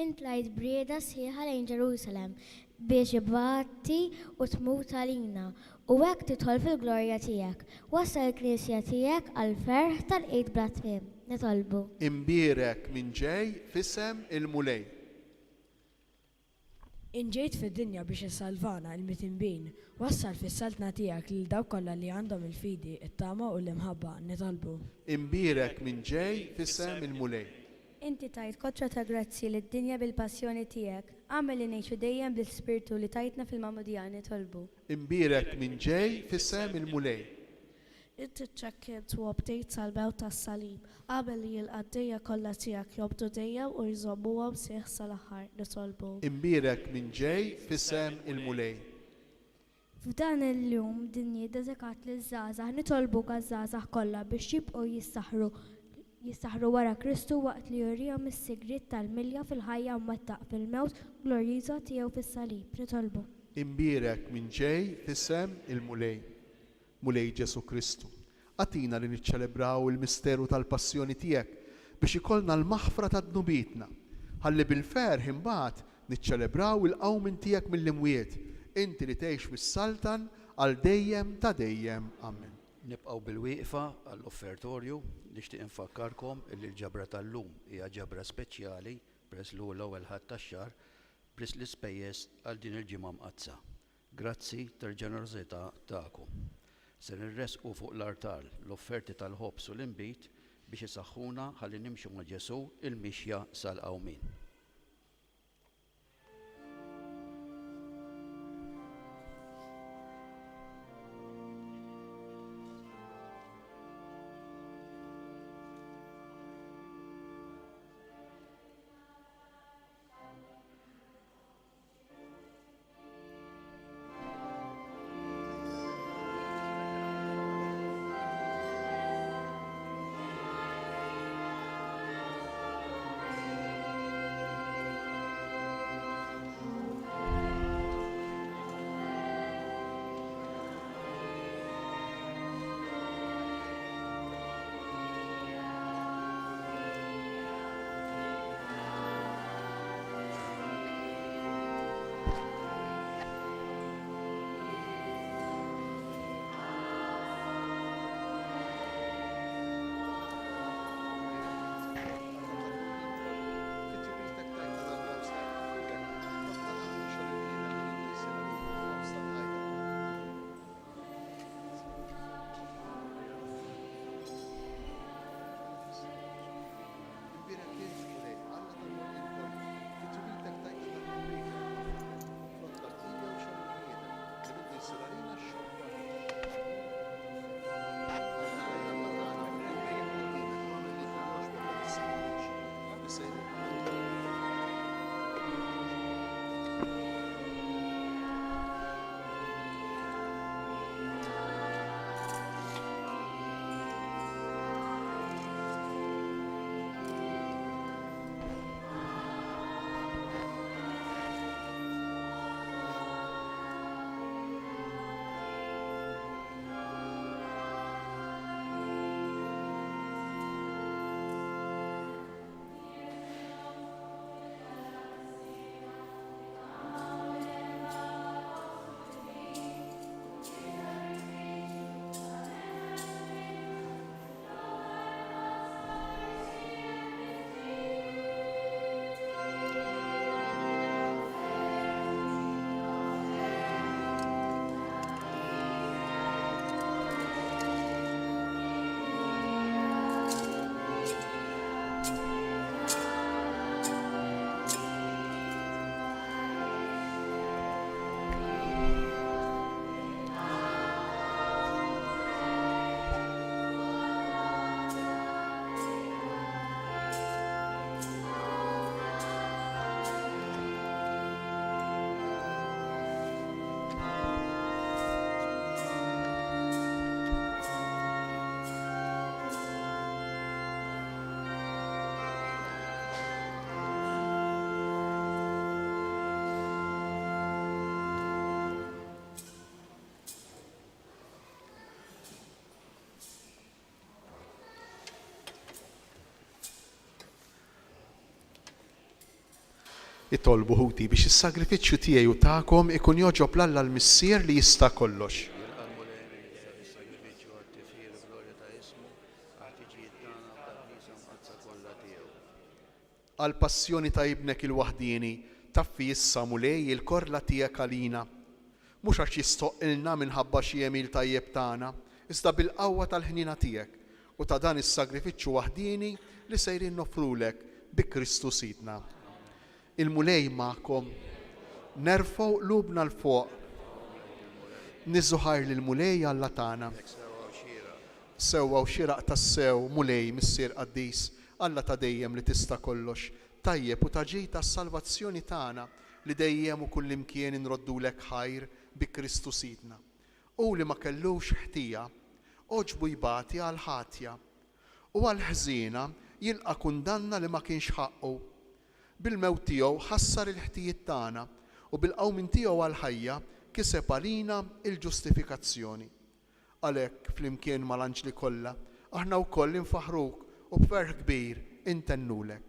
Intlajt brieda sħiħa lejn Ġerusalem biex ibatti u tmut għalina u hekk tidħol fil-glorja tiegħek. Wassal il-Knisja tiegħek għal ferħ tal-Eid bla tmiem. Nitolbu. Imbierek minn ġej f'isem il-mulej. Inġejt fid-dinja biex issalvana il-mitinbin, wassal fis-saltna tiegħek lil dawk kollha li għandhom il-fidi, it-tama u l-imħabba. Nitolbu. Imbierek minn ġej f'isem il-mulej. Inti tajt kotra ta' grazzi lid-dinja bil-passjoni tiegħek. Għamel li ngħixu dejjem bil-spirtu li tajtna fil-mamudjan. Nitolbu. Imbierek minn ġej f'isem il-mulej. Inti ċekkint u bdejt tal-mew tas-salib, qabel li l-qaddejja kollha tiegħek jobdu dejjem u jżommuhom sieħ sal-aħħar. Nitolbu. Imbierek minn ġej f'isem il-mulej. F'dan il-jum dinji dedikat liż-żgħażagħ nitolbu għaż-żgħażagħ kollha biex jibqgħu jistaħru wara Kristu waqt li jurihom is-sigriet tal-milja fil-ħajja mwettaq fil-mewt glorjuża tiegħu fis-salib. Nitolbu. Imbierek minn ġej f'isem il-mulej. Mulej Ġesu Kristu, għatina li niċċelebraw il-misteru tal-passjoni tiegħek biex ikollna l-maħfra ta' dnubietna. Ħalli bil-ferħ imbagħad niċċelebraw il-qawmin tiegħek mill-imwiet, inti li tgħix fis-saltan għal dejjem ta' dejjem. Amen. Nibqgħu bil-wieqfa għall-offertorju nixtieq infakkarkom li l-ġabra tal-lum hija ġabra speċjali peress li l-ewwel ħadd tax-xahar peress l-ispejjeż għal din il-ġimgħa mqazza. Grazzi tal-ġenerożità tagħkom. Se nirresqu fuq l-artar l-offerti tal-ħobs u l-inbit biex isaħħuna ħalli nimxu ma' Ġesu il-mixja sal-qawmin. Itolbu ħuti biex is-sagrifiċċju tiegħi u tagħkom ikun joġob l-Alla l-Missier li jista' kollox. Għal passjoni ta' ibnek il-waħdini taffi issa mulej il-korla tiegħek għalina. Mhux għax jistoqilna minħabba xi jemil tajjeb tagħna, iżda bil-qawwa tal-ħnina tiegħek u ta' dan is-sagrifiċċju waħdini li sejrin nofrulek bi Kristu Sidna. Il-mulej magħkom, nerfgħu qlubna l-fuq, niżuħar lil mulej Alla tagħna. Sewwa u xieraq tas-sew mulej missier qaddis, Alla ta' dejjem li tista' kollox, tajjeb u ta' ġej tas-salvazzjoni tagħna li dejjem u kullimkien inroddulek ħajr bi Kristu Sidna. U li ma kellux ħtija, oġbu jbati għal ħatja u għal ħżiena jilqa' kundanna li ma kienx ħaqqu. Bil-mewt tiegħu ħassar il-ħtijiet tagħna u bil-qawmin tiegħu għal ħajja kiseb għalina il-ġustifikazzjoni. Għalhekk flimkien mal-anġli kollha aħna wkoll infaħruk u b'ferħ kbir intennulek.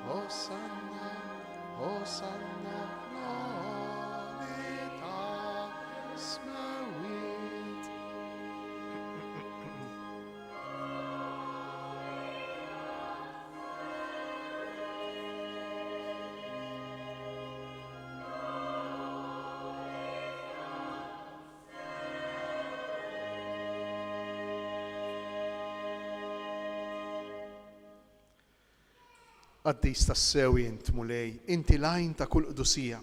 Hosanna, Hosanna, Glorita, Smawit. Qaddis tas-sew int mulej, inti lajn ta' kull qdusija.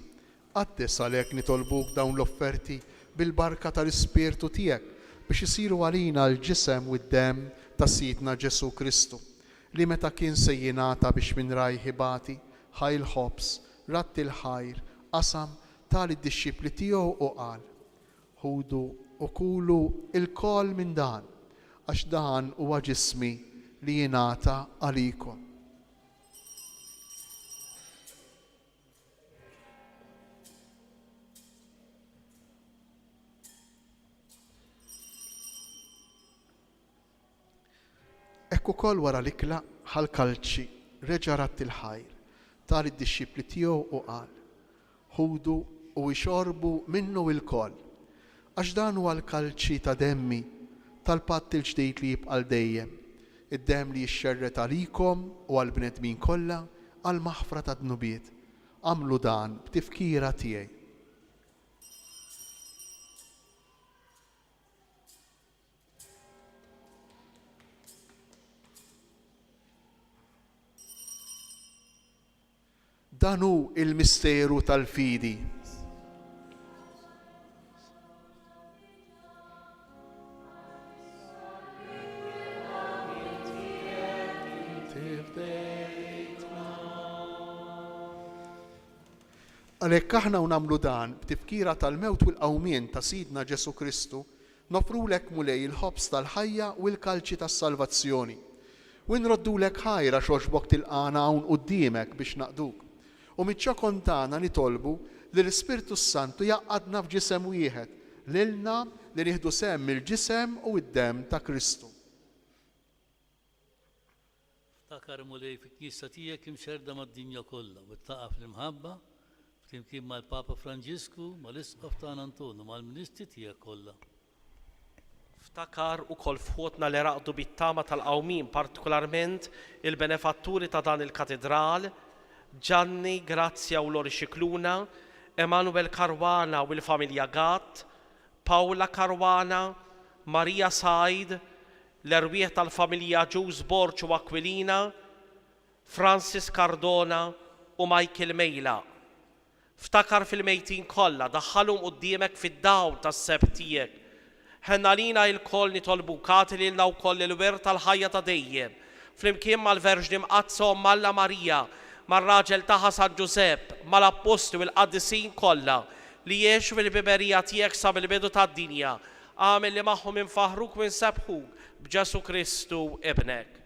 Qaddis għalhekk nitolbuk dawn l-offerti bil-barka tal-Ispirtu tiegħek biex isiru għalina l-ġisem u d-dem ta' Sidna Ġesu Kristu, li meta kien se jingħata biex minn rajħibati ħajl ħobs, ratti l-ħajr, qasam tal id-dixxipli tiegħu u qal: ħudu u kulu il-kol minn dan, għax dan huwa ġismi li jingħata għalikom. Ekku kol wara l-ikla ħal-kalċi reġa' ratti l-ħajr tal id-dixxipli tiegħu u qal: ħudu u jxorbu minnu il-kol, għax dan huwa l-kalċi ta' demmi tal-patt il-ġdid li jibqa' dejjem, id-demm li jixxerret għalikom u għall-bnedmin kollha għal maħfra ta' dnubiet. Għamlu dan b'tifkira tiegħi. Dan hu il-misteru tal-fidi. Għalhekk aħna nagħmlu dan b'tifkira tal-mewt u l-qawmien ta' Sidna Ġesu Kristu, nofrulek mulej il-ħobs tal-ħajja u l-kalċi tas-salvazzjoni. U nroddulek ħajra xogħbok tilqana hawn quddiemek biex naqduk. U miċ-ċokon tagħna nitolbu li l-Ispirtu Santu jaqgħadna f'ġisem wieħed, lilna li nieħdu sehem mill-ġisem u d-demm ta' Kristu. Ftakar mulej fit-Knisja tiegħek imxerda mad-dinja kollha u tlaqa' fl-imħabba flimkien mal-Papa Franġisku, mal-Isqof tagħna Antonu, mal-Ministri tiegħek kollha. Ftakar ukoll fħotna li raqdu bit-tama tal-qawmin, partikolarment il-benefatturi ta' dan il-katedral, Gianni, Grazia u Lori Xikluna, Emanuel Karwana u l-familja Gatt, Paola Karwana, Maria Said, l-erwieħ tal-familja Ġuż Borċ u Aquilina, Francis Cardona u Michael Mejla. Ftakar fil-mejtin kollha, daħħalhom quddiemek fid-dawl tas-sebt tiegħek. Ħenna lina l-koll nitolbu kati lilna wkoll il-wirt tal-ħajja ta' dejjem. Flimkien mal-Verġni Mqazza u Malla Marija, mar-raġel tagħha San Ġusepp, mal-apposti u l-qaddisin kollha li jgħixu fil-biberija tiegħek sa mill-bidu tad-dinja. Għamel li magħhom infaħruk u nsebħuk b'Ġesu Kristu ibnek.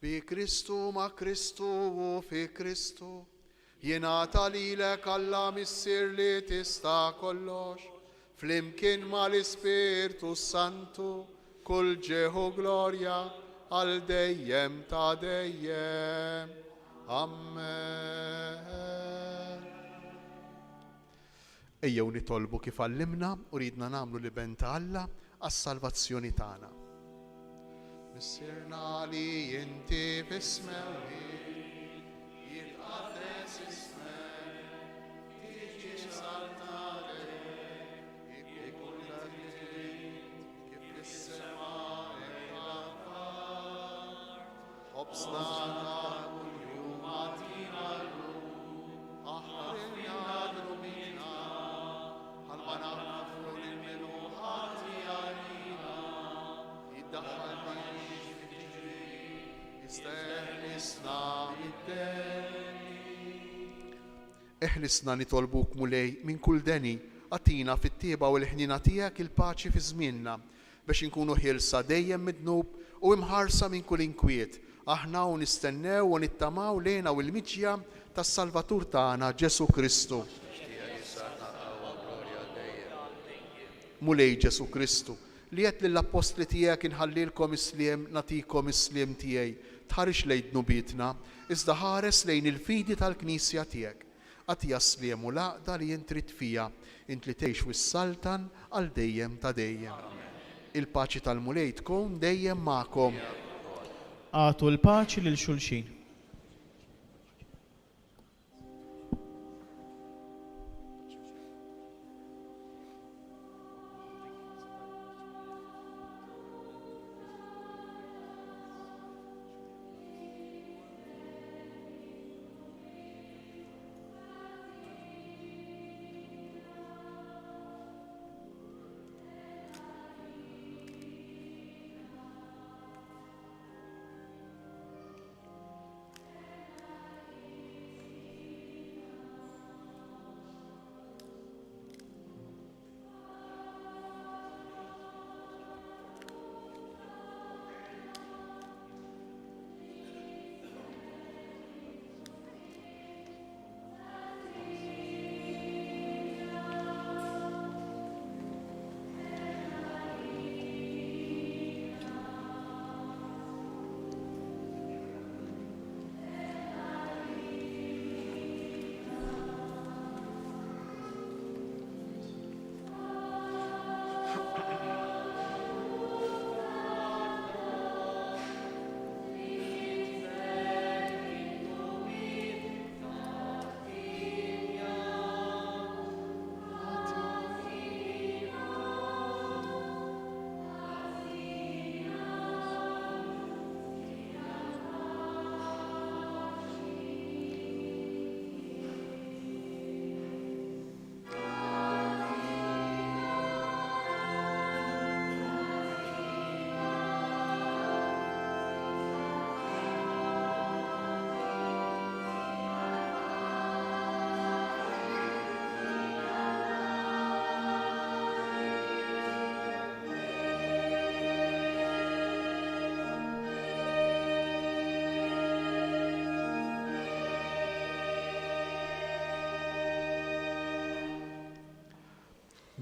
Bi Kristu ma' Kristu u fi Kristu, jingħata lilek Alla missier li tista' kollox, flimkien mal-Ispirtu Santu, kull ġeħu glorja għal dejjem ta' dejjem. Amen. Ejjew nitolbu kif għallimna u ridna nagħmlu li ben ta' Alla għas-salvazzjoni tagħna. Missirna li inti bismew jitqaddes ismek, tiġi saltadek, ikun dak kif fis-sema l-ard. Ħobsna ta' kuljum għatina llum, aħħarna drumina, ħalma nafru lill-miluħati għalina, jiddaħħal Eħlisna nitolbuk mulej minn kull deni, għatina fit-tieba u l-ħnina tiegħek il-paċi fi żmienna biex inkunu ħilsa dejjem midnub u imħarsa minn kull inkwiet. Aħna u nistennew u nittamaw lejna u l-miġja tas-Salvatur tagħna Ġesu Kristu. Mulej Ġesu Kristu, li qed lill-apostli tiegħek inħallilkom isliem natikom isliem tiegħi, tħarix lejn dnubietna, iżda ħares lejn il-fidi tal-Knisja tiegħek. Għatija sliem u laqda li jintrid fija, int li tgħix wis-saltan għal dejjem ta' dejjem. Il-paċi tal-mulej tkun dejjem magħkom. Għatu l-paċi lil xulxin.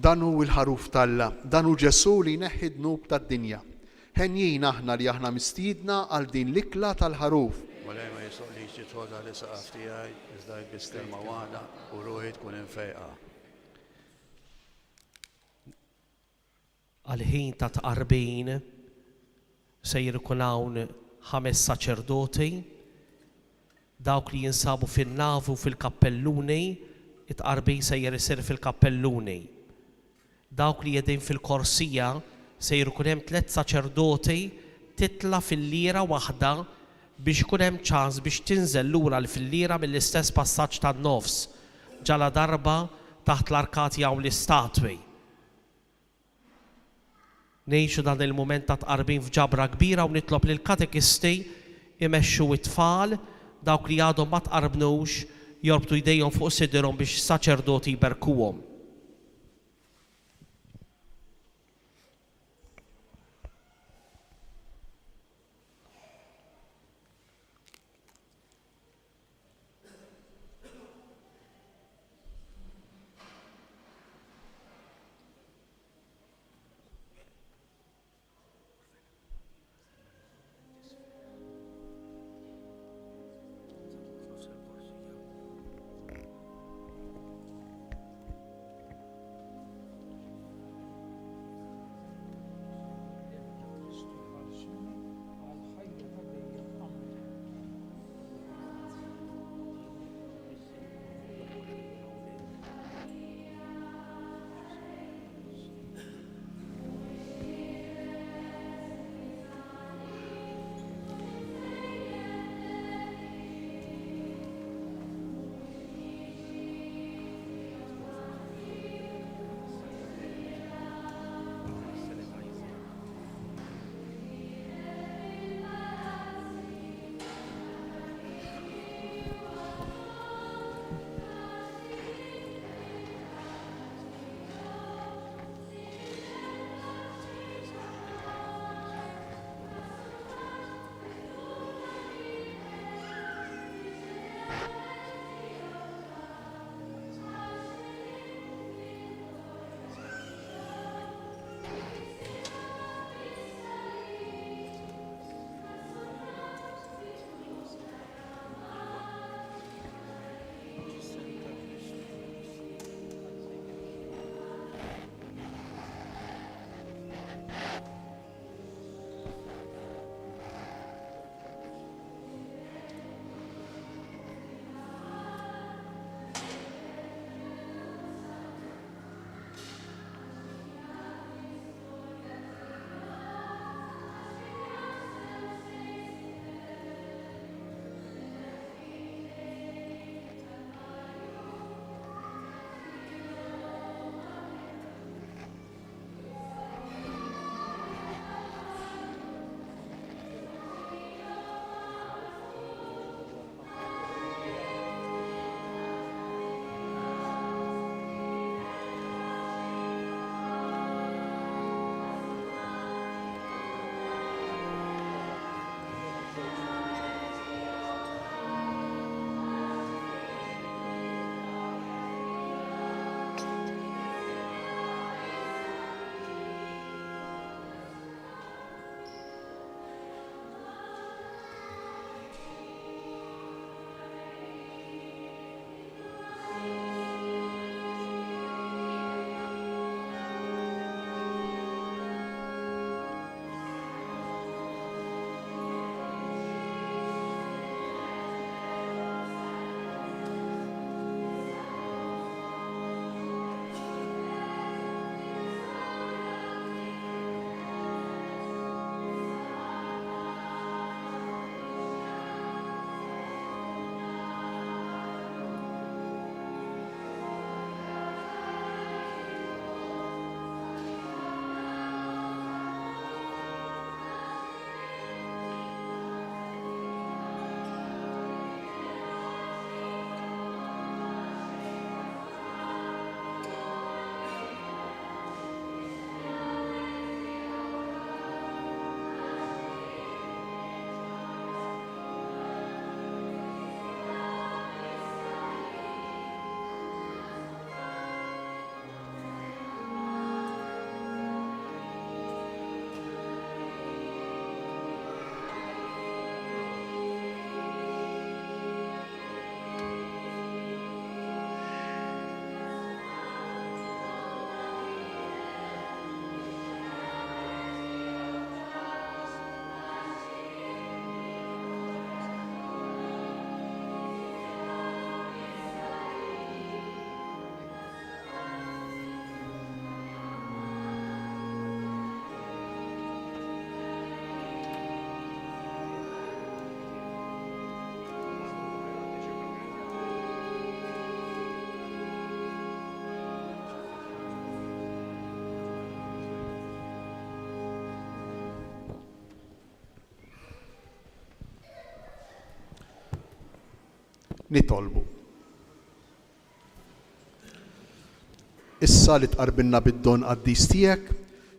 Dan hu l-ħaruf tal-Alla, dan hu Ġesu li jneħħi d-dnub tad-dinja. Ħenjin aħna li aħna mistiedna għal din l-ikla tal-ħaruf. Walej ma jisoqlix titħodha li saqaf tiegħi, iżda jbistelma waħda u ruħi tkun infejqa. Għal-ħin ta' tqarbin se jirkun hawn 5 saċerdoti, dawk li jinsabu fin-navu fil-kappelluni, it-tqarbin se isir fil-kappelluni. Dawk li jedin fil-korsija se jkun hemm 3 saċerdoti titla fil-lira waħda biex ikun hemm ċans biex tinżel lura fil-lira mill-istess passaġġ tan-nofs ġala darba taħt l-arkati hawn l-istatwi. Ngħixu dan il-mument ta' tqarbin f'ġabra kbira u nitlob lil katekisti imexxu it-tfal dawk li għadhom ma tqarbnux jorbtu jdejhom fuq sidrhom biex saċerdoti jberkuhom. nitolbu. Issa li tqarbilna bid-don qaddis tiegħek,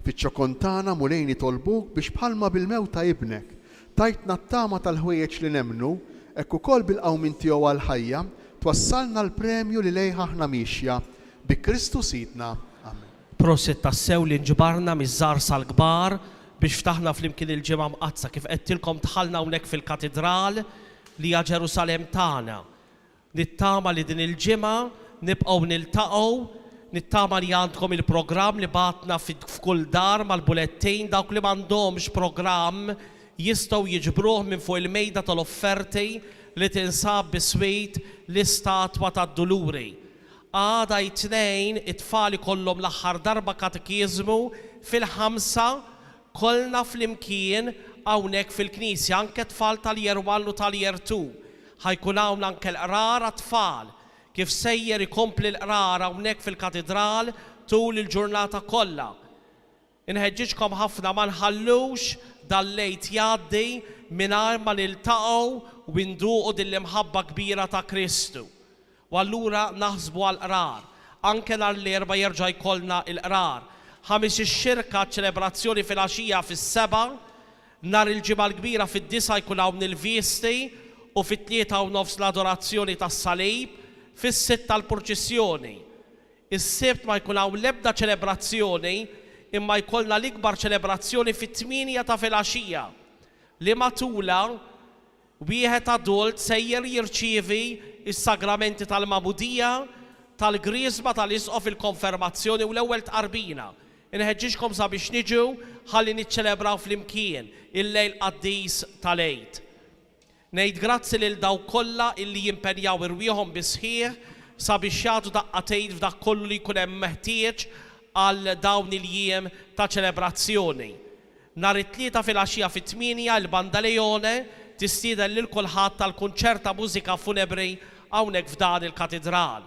fiċ-ċokontana mulej nitolbuk biex bħalma bil-mewt ta' ibnek tajtna t-tama tal-ħwejjeġ li nemnu, hekk ukoll bil-qawmin tiegħu għall-ħajja, twassalna l-premju li lejha aħna mixja bi Kristu Sidna. Amen. Proset tassew li nġbarna miż-żar sal-kbar biex ftaħna flimkien il-ġimgħa mqazza kif qedtilkom tħallna hawnhekk fil-katedral li hija Ġerusalemm tagħna. Nittama li din il-ġimgħa nibqgħu niltaqgħu, nittama li għandkom il-programm li batna f'kull dar mal-bulettin, dawk li m'għandhomx programm jistgħu jiġbruh minn fuq il-mejda tal-offerti li tinsab biswit l-istatwa tad-Duluri. Għada it-tnejn it-tfal ikollhom l-aħħar darba katekizmu fil-5 kollna flimkien hawnhekk fil-Knisja, anke tfal tal-Year 1 u tal-Year 2. Ħajkun hawn anke l-qrar tfal kif sejjer ikompli l-qrar hawnhekk fil-katedral tul il-ġurnata kollha. Inħeġġiġkom ħafna ma nħallux dal-lejt jgħaddi mingħajr ma niltaqgħu u nduqu din l-imħabba kbira ta' Kristu. U allura naħsbu għall-qrar. Anke nhar l-erba' jerġa' jkollna l-qrar. Ħames ix-xirka ċelebrazzjoni fil-għaxija fis-7, nhar il-ġimgħa l-kbira fid-9 jkun hawn il-viesti u fit-3 u nofs l-adorazzjoni tas-salib, fis-6 l-purċissjoni. Is-sibt ma jkun hawn l-ebda ċelebrazzjoni imma jkollna l-ikbar ċelebrazzjoni fit-8 ta' filgħaxija li matula wieħed adult sejjer jirċievi is-sagramenti tal-magħmudija, tal-griżma, tal-isqof, il-konfermazzjoni u l-ewwel tqarbina. Inħeġġiġkom sabiex niġu ħalli niċċelebraw flimkien il-lejl qaddis tal-Eid. Ngħid grazzi lil dawk kollha illi jimpenjaw irwieħhom bisħieħ sabiex jagħtu daqqatejn f'dak kollu li jkun hemm meħtieġ għal dawn il-jiem ta' ċelebrazzjoni. Nhar it-tlieta filgħaxija fit-8 il-Bandaleone tistieden lil kulħadd tal-kunċert ta' mużika funebri hawnhekk f'dan il-katedral.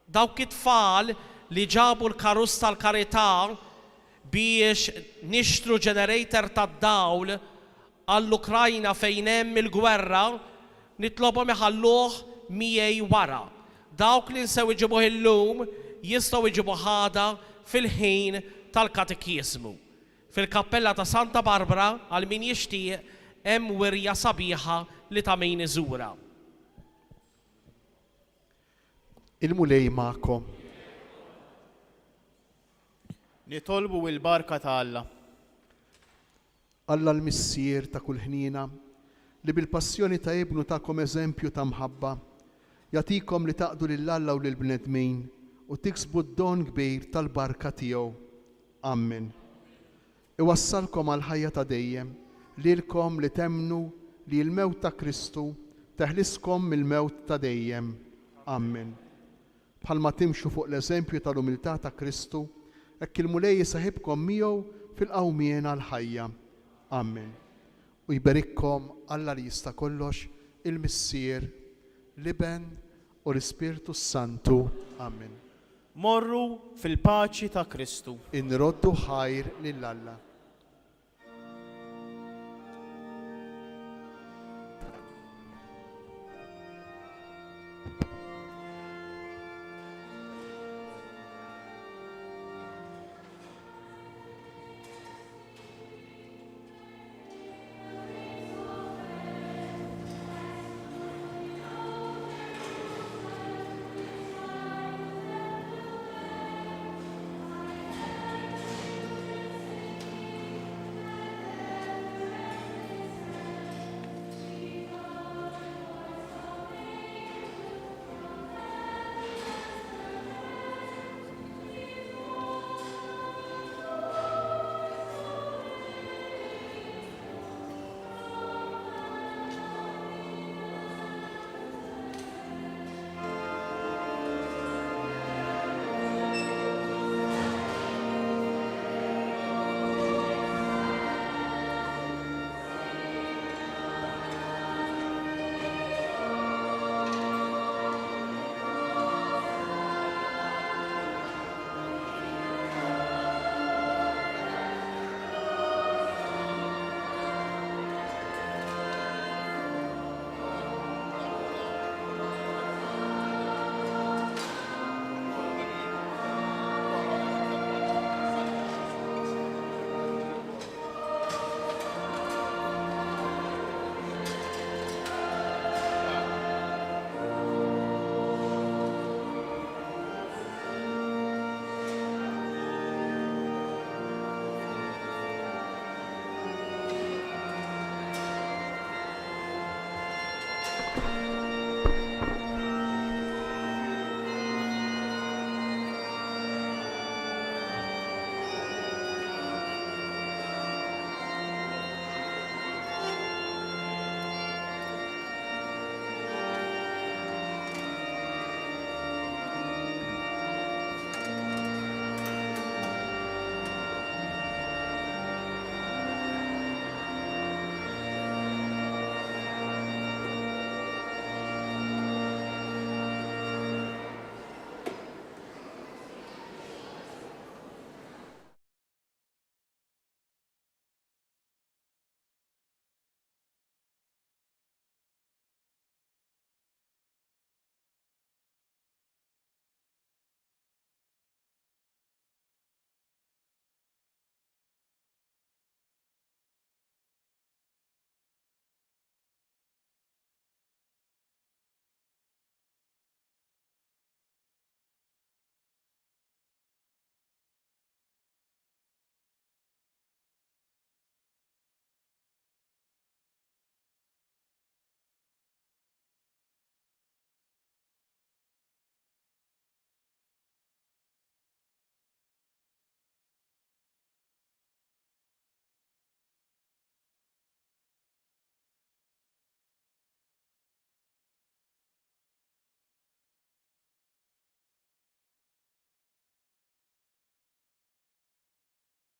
Dawk it-tfal li ġabu l-karuss tal-karità biex nixtru ġenerator tad-dawl għall-Ukrajna fejn hemm il-gwerra, nitlobhom iħalluh miegħi wara. Dawk li nsew iġibuh illum jistgħu jġibu ħada fil-ħin tal-katekismu. Fil-kappella ta' Santa Barbara għal min jixtieq hemm wirja sabiħa li ta' min iżura. Il-mulej magħkom. Nitolbu il-barka ta' Alla. Alla l-missier ta' kull ħnina li bil-passjoni ta' ibnu ta'kom eżempju ta' mħabba jagħtikom li taqdu lill-Alla u lill-bnedmin u tiksbu d-don kbir tal-barka tiegħu. Amen. Iwassalkom għal ħajja ta' dejjem lilkom li temnu li l-mewt ta' Kristu teħliskom mill-mewt ta' dejjem. Amen. Bħalma timxu fuq l-eżempju tal-umiltà ta' Kristu, hekk il-mulej jisaħibkom miegħu fil-qawmien għall-ħajja. Amen. U jberikkom Alla li jista' kollox, il-Missier, l-Iben u l-Ispirtu Santu. Amen. Morru fil-paċi ta' Kristu. Inroddu ħajr lill-Alla.